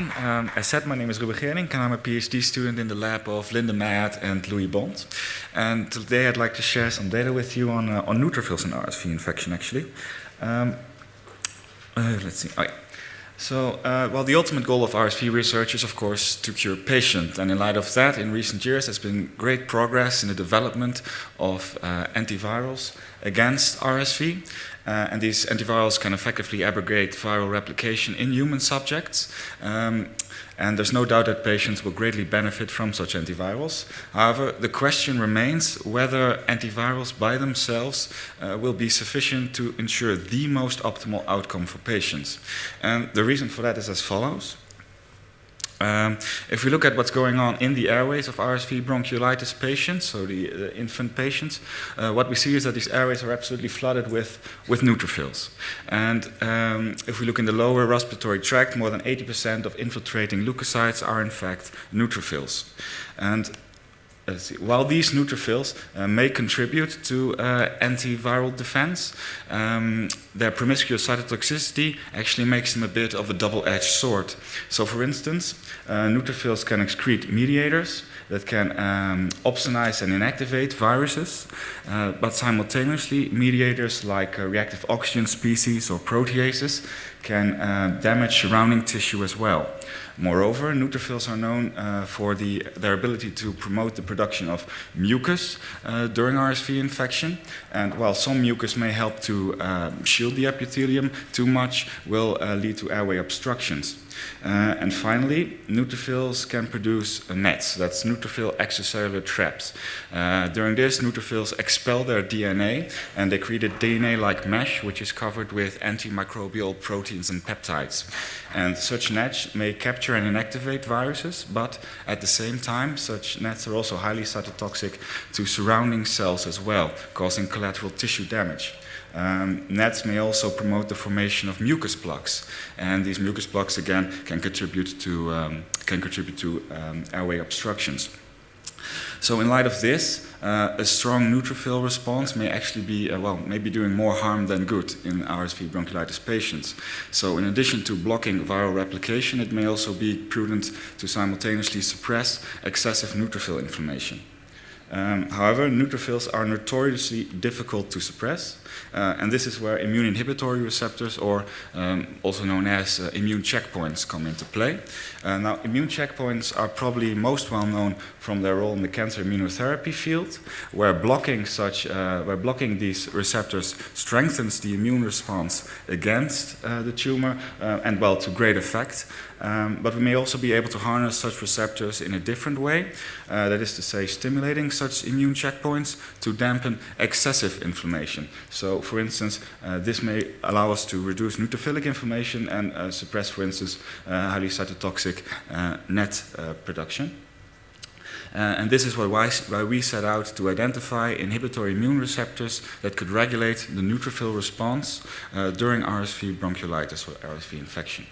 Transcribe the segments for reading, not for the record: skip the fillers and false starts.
everyone. As said, my name is Ruben Geerdink, and I'm a PhD student in the lab of Linda Mayat and Louis Bond. And today I'd like to share some data with you on neutrophils in RSV infection, actually. Let's see. Oh, yeah. So, well, the ultimate goal of RSV research is, of course, to cure patients. And in light of that, in recent years, there's been great progress in the development of antivirals against RSV. And these antivirals can effectively abrogate viral replication in human subjects. And there's no doubt that patients will greatly benefit from such antivirals. However, the question remains whether antivirals by themselves will be sufficient to ensure the most optimal outcome for patients. And the reason for that is as follows. If we look at what's going on in the airways of RSV bronchiolitis patients, so the infant patients, what we see is that these airways are absolutely flooded with neutrophils. And if we look in the lower respiratory tract, more than 80% of infiltrating leukocytes are in fact neutrophils. And let's see. While these neutrophils may contribute to antiviral defense, their promiscuous cytotoxicity actually makes them a bit of a double-edged sword. So, for instance, neutrophils can excrete mediators that can opsonize and inactivate viruses, but simultaneously mediators like reactive oxygen species or proteases can damage surrounding tissue as well. Moreover, neutrophils are known for their ability to promote the production of mucus during RSV infection. And while some mucus may help to shield the epithelium, too much will lead to airway obstructions. And finally, neutrophils can produce nets, that's neutrophil extracellular traps. During this, neutrophils expel their DNA and they create a DNA-like mesh which is covered with antimicrobial proteins and peptides. And such nets may capture and inactivate viruses, but at the same time, such nets are also highly cytotoxic to surrounding cells as well, causing collateral tissue damage. Nets may also promote the formation of mucus plugs, and these mucus plugs again can contribute to airway obstructions. So, in light of this, a strong neutrophil response may actually be maybe doing more harm than good in RSV bronchiolitis patients. So, in addition to blocking viral replication, it may also be prudent to simultaneously suppress excessive neutrophil inflammation. However, neutrophils are notoriously difficult to suppress, and this is where immune inhibitory receptors, or also known as immune checkpoints, come into play. Now, immune checkpoints are probably most well known from their role in the cancer immunotherapy field, where blocking these receptors strengthens the immune response against the tumor, and well, to great effect. But we may also be able to harness such receptors in a different way, that is to say, stimulating such immune checkpoints to dampen excessive inflammation. So, for instance, this may allow us to reduce neutrophilic inflammation and suppress, for instance, highly cytotoxic net production. And this is why we set out to identify inhibitory immune receptors that could regulate the neutrophil response during RSV bronchiolitis or RSV infection.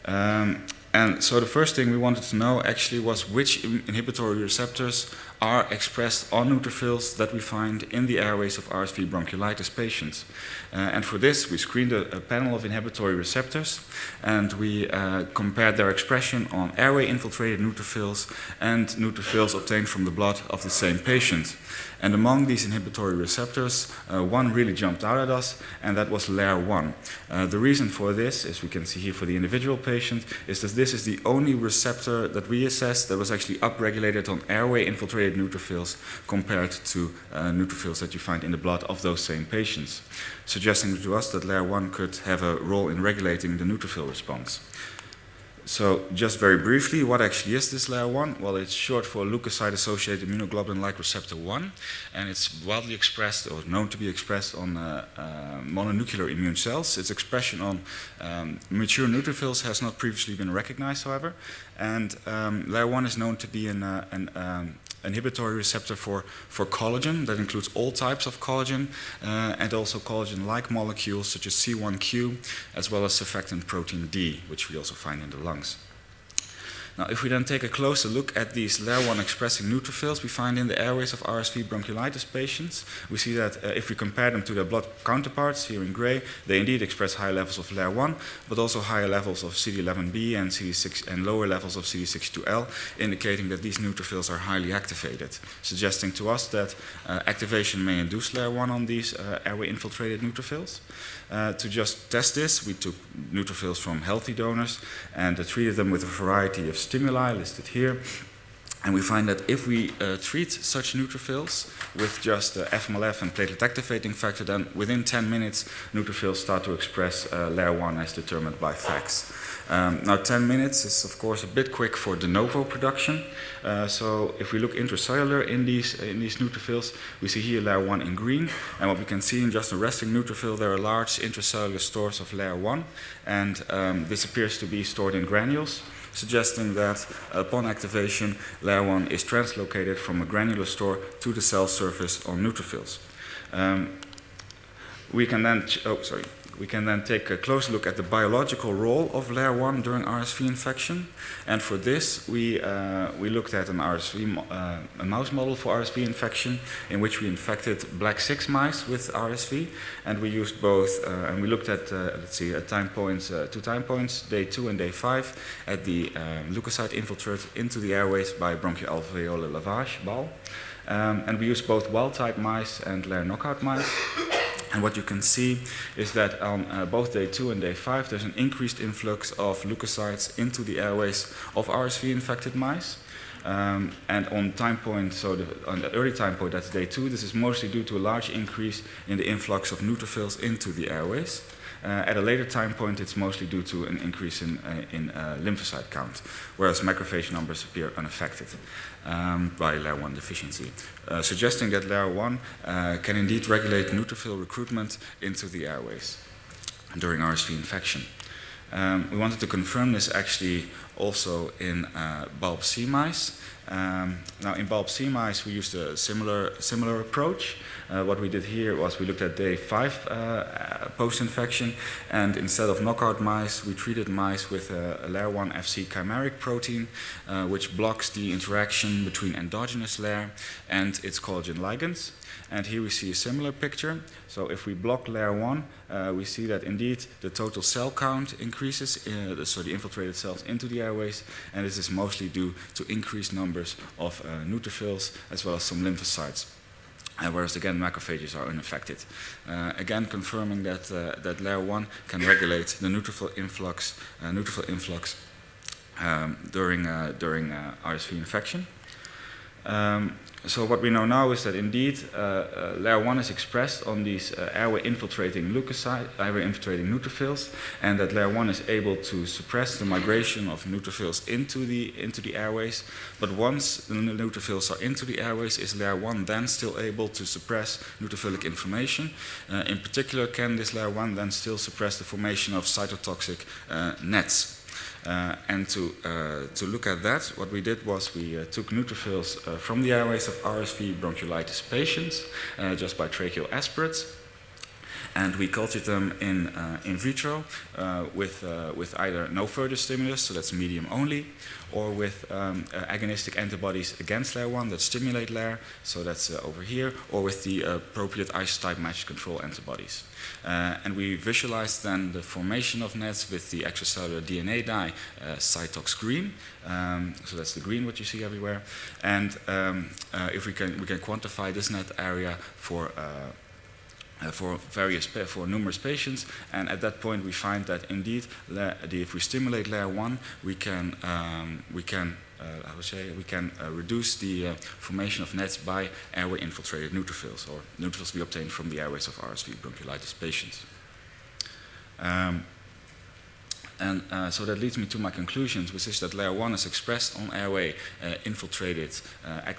And so the first thing we wanted to know actually was which inhibitory receptors are expressed on neutrophils that we find in the airways of RSV bronchiolitis patients. And for this, we screened a panel of inhibitory receptors, and we compared their expression on airway-infiltrated neutrophils and neutrophils obtained from the blood of the same patient. And among these inhibitory receptors, one really jumped out at us, and that was LAIR1. The reason for this, as we can see here for the individual patient, is that this is the only receptor that we assessed that was actually upregulated on airway-infiltrated neutrophils compared to neutrophils that you find in the blood of those same patients, suggesting to us that LAIR1 could have a role in regulating the neutrophil response. So, just very briefly, what actually is this LAIR1? Well, it's short for leukocyte-associated immunoglobulin-like receptor 1, and it's widely expressed, or known to be expressed, on mononuclear immune cells. Its expression on mature neutrophils has not previously been recognized, however, and LAIR1 is known to be an inhibitory receptor for collagen. That includes all types of collagen and also collagen-like molecules such as C1q, as well as surfactant protein D, which we also find in the lungs. Now, if we then take a closer look at these LAIR1 expressing neutrophils we find in the airways of RSV bronchiolitis patients, we see that if we compare them to their blood counterparts, here in gray, they indeed express high levels of LAIR1, but also higher levels of CD11b and CD6 and lower levels of CD62L, indicating that these neutrophils are highly activated, suggesting to us that activation may induce LAIR1 on these airway-infiltrated neutrophils. To just test this, we took neutrophils from healthy donors and treated them with a variety of stimuli listed here. And we find that if we treat such neutrophils with just FMLF and platelet activating factor, then within 10 minutes, neutrophils start to express LAIR1 as determined by FACS. Now 10 minutes is of course a bit quick for de novo production. So if we look intracellular in these neutrophils, we see here LAIR1 in green. And what we can see in just a resting neutrophil, there are large intracellular stores of LAIR1. And this appears to be stored in granules, suggesting that upon activation, LAIR1 is translocated from a granular store to the cell surface on neutrophils. We can then take a close look at the biological role of LAIR1 during RSV infection. And for this, we looked at an a mouse model for RSV infection in which we infected black 6 mice with RSV. And we used both, and we looked at, at time points, 2 time points, day 2 and day 5, at the leukocyte infiltrate into the airways by bronchoalveolar lavage, BAL. And we used both wild-type mice and LAIR knockout mice. And what you can see is that on both day 2 and day 5, there's an increased influx of leukocytes into the airways of RSV-infected mice. And on time point, so on the early time point, that's day 2, this is mostly due to a large increase in the influx of neutrophils into the airways. At a later time point, it's mostly due to an increase in lymphocyte count, whereas macrophage numbers appear unaffected by LAIR1 deficiency, suggesting that LAIR1 can indeed regulate neutrophil recruitment into the airways during RSV infection. We wanted to confirm this actually also in bulb C mice. Now in bulb C mice we used a similar approach. What we did here was we looked at day 5 post-infection, and instead of knockout mice we treated mice with a LAIR1 FC chimeric protein which blocks the interaction between endogenous LAIR and its collagen ligands. And here we see a similar picture. So if we block LAIR1, we see that indeed the total cell count increases, so the infiltrated cells into the airways, and this is mostly due to increased numbers of neutrophils as well as some lymphocytes. Whereas again, macrophages are unaffected. Again, confirming that that LAIR1 can regulate the neutrophil influx during RSV infection. So what we know now is that indeed LAIR1 is expressed on these airway-infiltrating neutrophils, and that LAIR1 is able to suppress the migration of neutrophils into the airways. But once the neutrophils are into the airways, is LAIR1 then still able to suppress neutrophilic inflammation? In particular, can this LAIR1 then still suppress the formation of cytotoxic nets? And to look at that, what we did was we took neutrophils from the airways of RSV bronchiolitis patients just by tracheal aspirates, and we cultured them in vitro with either no further stimulus, so that's medium only, or with agonistic antibodies against LAIR1 that stimulate LAIR, so that's over here, or with the appropriate isotype match control antibodies. And we visualized then the formation of nets with the extracellular DNA dye, Cytox green. So that's the green what you see everywhere. And if we can quantify this net area for numerous patients, and at that point we find that indeed if we stimulate LAIR1, we can reduce the formation of nets by airway-infiltrated neutrophils, or neutrophils we obtain from the airways of RSV bronchiolitis patients. So that leads me to my conclusions, which is that LAIR1 is expressed on airway-infiltrated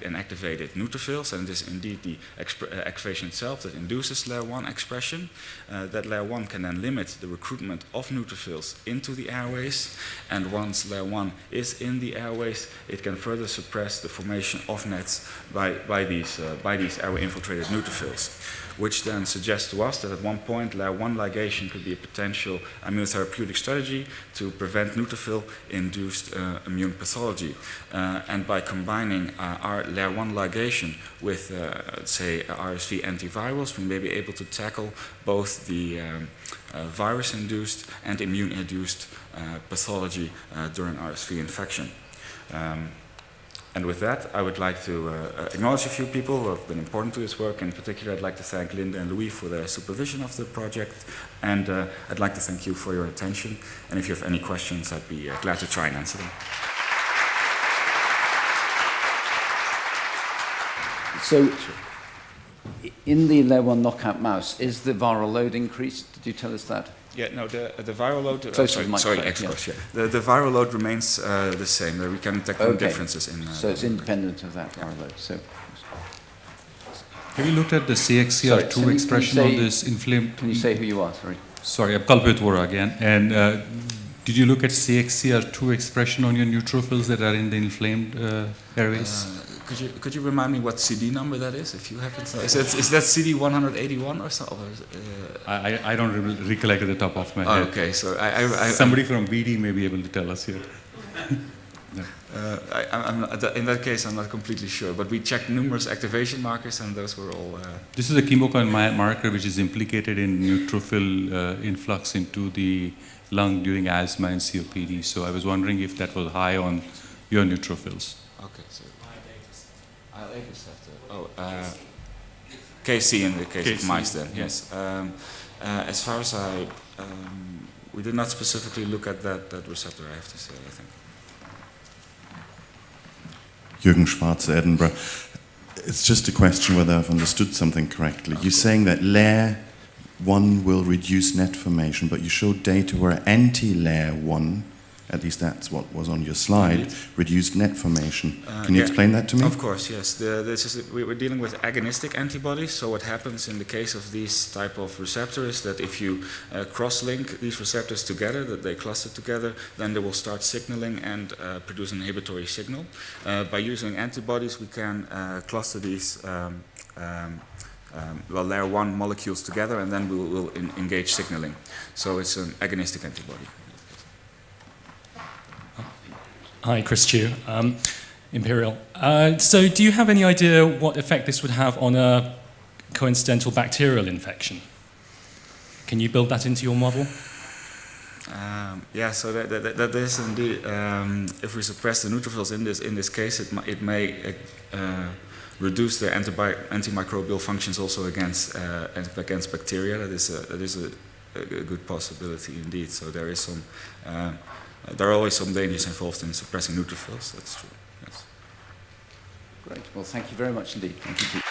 and activated neutrophils, and it is indeed the activation itself that induces LAIR1 expression. That LAIR1 can then limit the recruitment of neutrophils into the airways, and once LAIR1 is in the airways, it can further suppress the formation of nets by these airway-infiltrated neutrophils, which then suggests to us that at one point LAIR1 ligation could be a potential immunotherapeutic strategy to prevent neutrophil-induced immune pathology. And by combining our LAIR1 ligation with, say, RSV antivirals, we may be able to tackle both the virus-induced and immune-induced pathology during RSV infection. And with that, I would like to acknowledge a few people who have been important to this work. In particular, I'd like to thank Linda and Louis for their supervision of the project. And I'd like to thank you for your attention. And if you have any questions, I'd be glad to try and answer them. So, in the LAIR1 knockout mouse, is the viral load increased? Did you tell us that? Yeah, no, the viral load. The viral load remains the same. We can detect no differences in. So it's independent of that viral load. So. Have you looked at the CXCR2 expression on this inflamed? Can you say who you are? Sorry, I'm Kalpit Vora again. And did you look at CXCR2 expression on your neutrophils that are in the inflamed areas? Could you remind me what CD number that is, if you happen to know? Is that CD 181 or so? I don't recollect at the top of my head. Okay, so somebody from BD may be able to tell us here. No. In that case, I'm not completely sure, but we checked numerous activation markers, and those were all. This is a chemokine marker which is implicated in neutrophil influx into the lung during asthma and COPD. So I was wondering if that was high on your neutrophils. Okay, so. KC in the case of mice then, yes. As far as we did not specifically look at that receptor, I have to say, I think. Jürgen Schwarze, Edinburgh. It's just a question whether I've understood something correctly. You're saying that LAIR1 will reduce net formation, but you showed data where anti-LAIR1, at least that's what was on your slide, reduced net formation. Can you explain that to me? Of course, yes. We're dealing with agonistic antibodies, so what happens in the case of these type of receptors is that if you cross-link these receptors together, that they cluster together, then they will start signaling and produce an inhibitory signal. By using antibodies, we can cluster these LAIR1 molecules together, and then we will engage signaling. So it's an agonistic antibody. Hi, Chris Chu, Imperial. So do you have any idea what effect this would have on a coincidental bacterial infection? Can you build that into your model? Yeah, so that is indeed, if we suppress the neutrophils in this case, it may reduce the antimicrobial functions also against bacteria. That is a good possibility indeed. So there is some. There are always some dangers involved in suppressing neutrophils, that's true, yes. Great, well thank you very much indeed. Thank you.